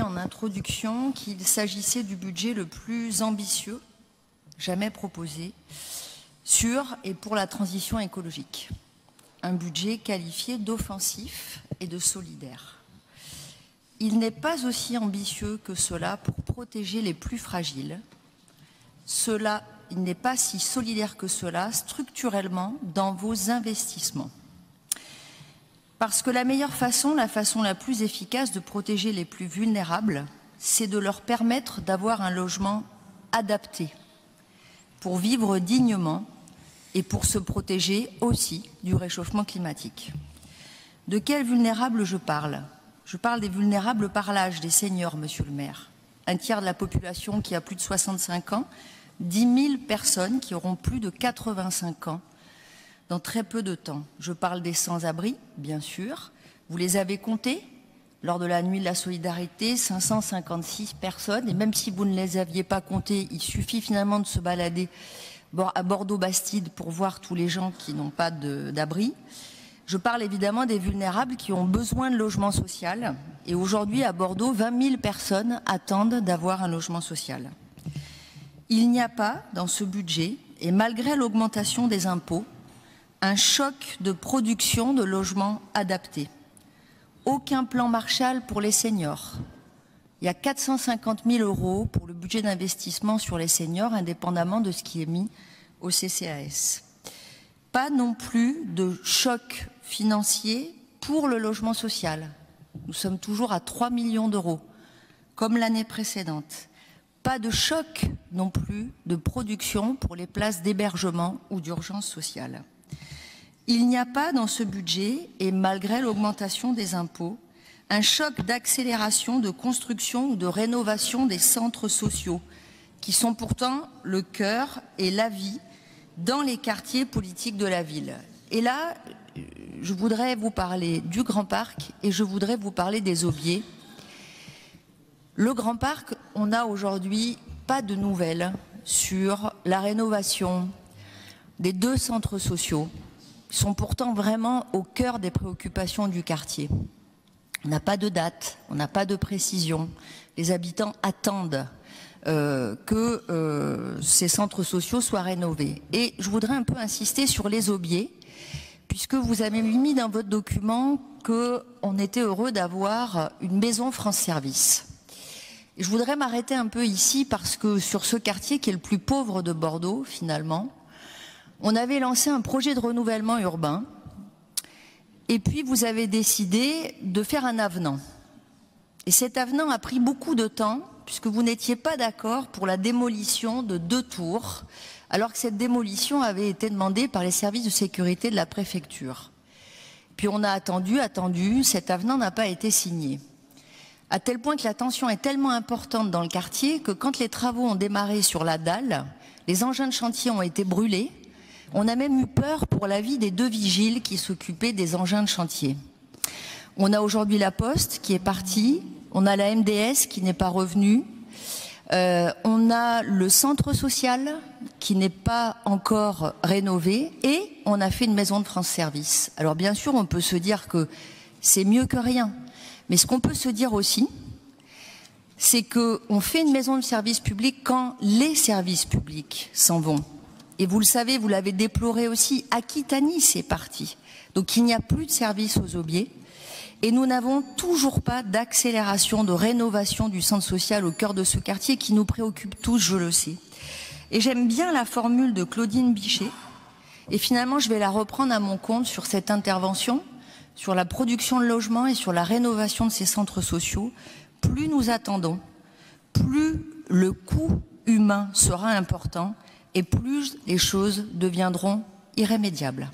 en introduction qu'il s'agissait du budget le plus ambitieux jamais proposé sur et pour la transition écologique. Un budget qualifié d'offensif et de solidaire. Il n'est pas aussi ambitieux que cela pour protéger les plus fragiles. Il n'est pas si solidaire que cela structurellement dans vos investissements. Parce que la meilleure façon, la façon la plus efficace de protéger les plus vulnérables, c'est de leur permettre d'avoir un logement adapté pour vivre dignement et pour se protéger aussi du réchauffement climatique. De quels vulnérables je parle? Je parle des vulnérables par l'âge, des seniors, monsieur le maire. Un tiers de la population qui a plus de 65 ans, 10 000 personnes qui auront plus de 85 ans dans très peu de temps. Je parle des sans-abri, bien sûr. Vous les avez comptés lors de la nuit de la solidarité, 556 personnes. Et même si vous ne les aviez pas comptés, il suffit finalement de se balader à Bordeaux-Bastide pour voir tous les gens qui n'ont pas d'abri. Je parle évidemment des vulnérables qui ont besoin de logement social. Et aujourd'hui, à Bordeaux, 20 000 personnes attendent d'avoir un logement social. Il n'y a pas, dans ce budget, et malgré l'augmentation des impôts, un choc de production de logements adaptés. Aucun plan Marshall pour les seniors. Il y a 450 000 € pour le budget d'investissement sur les seniors, indépendamment de ce qui est mis au CCAS. Pas non plus de choc financier pour le logement social. Nous sommes toujours à 3 millions d'euros, comme l'année précédente. Pas de choc non plus de production pour les places d'hébergement ou d'urgence sociale. Il n'y a pas dans ce budget, et malgré l'augmentation des impôts, un choc d'accélération de construction ou de rénovation des centres sociaux, qui sont pourtant le cœur et la vie dans les quartiers politiques de la ville. Et là, je voudrais vous parler du Grand Parc et je voudrais vous parler des Aubiers. Le Grand Parc, on n'a aujourd'hui pas de nouvelles sur la rénovation des 2 centres sociaux. Ils sont pourtant vraiment au cœur des préoccupations du quartier. On n'a pas de date, on n'a pas de précision. Les habitants attendent que ces centres sociaux soient rénovés. Et je voudrais un peu insister sur les Aubiers, puisque vous avez mis dans votre document qu'on était heureux d'avoir une maison France Service. Et je voudrais m'arrêter un peu ici, parce que sur ce quartier qui est le plus pauvre de Bordeaux, finalement, on avait lancé un projet de renouvellement urbain, et puis vous avez décidé de faire un avenant. Et cet avenant a pris beaucoup de temps, puisque vous n'étiez pas d'accord pour la démolition de 2 tours, alors que cette démolition avait été demandée par les services de sécurité de la préfecture. Puis on a attendu, cet avenant n'a pas été signé. À tel point que la tension est tellement importante dans le quartier que quand les travaux ont démarré sur la dalle, les engins de chantier ont été brûlés. On a même eu peur pour la vie des 2 vigiles qui s'occupaient des engins de chantier. On a aujourd'hui la Poste qui est partie, on a la MDS qui n'est pas revenue, on a le centre social qui n'est pas encore rénové et on a fait une maison de France Service. Alors bien sûr, on peut se dire que c'est mieux que rien, mais ce qu'on peut se dire aussi, c'est qu'on fait une maison de service public quand les services publics s'en vont. Et vous le savez, vous l'avez déploré aussi, Aquitanie c'est parti. Donc il n'y a plus de service aux Aubiers. Et nous n'avons toujours pas d'accélération de rénovation du centre social au cœur de ce quartier qui nous préoccupe tous, je le sais. Et j'aime bien la formule de Claudine Bichet. Et finalement, je vais la reprendre à mon compte sur cette intervention, sur la production de logements et sur la rénovation de ces centres sociaux. Plus nous attendons, plus le coût humain sera important et plus les choses deviendront irrémédiables.